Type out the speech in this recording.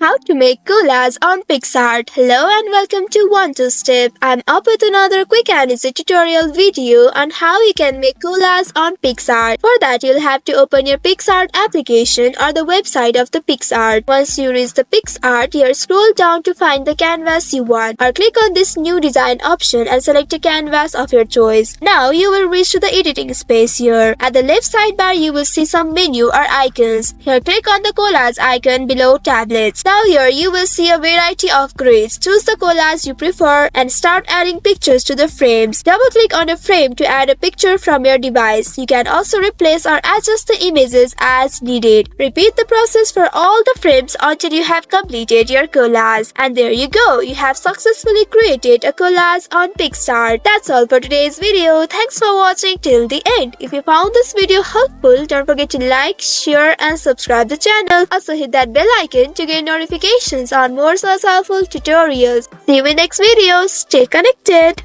How to make collage on Picsart. Hello and welcome to One Two Step. I'm up with another quick and easy tutorial video on how you can make collage on Picsart. For that, you'll have to open your Picsart application or the website of the Picsart. Once you reach the Picsart, here scroll down to find the canvas you want or click on this new design option and select a canvas of your choice. Now you will reach to the editing space here. At the left sidebar, you will see some menu or icons. Here click on the collage icon below tablets. Now here you will see a variety of grids. Choose the collage you prefer and start adding pictures to the frames. Double click on a frame to add a picture from your device. You can also replace or adjust the images as needed. Repeat the process for all the frames until you have completed your collage. And there you go, you have successfully created a collage on Picsart. That's all for today's video. Thanks for watching till the end. If you found this video helpful, don't forget to like, share and subscribe the channel. Also hit that bell icon to get notifications on more such helpful tutorials. See you in next video. Stay connected.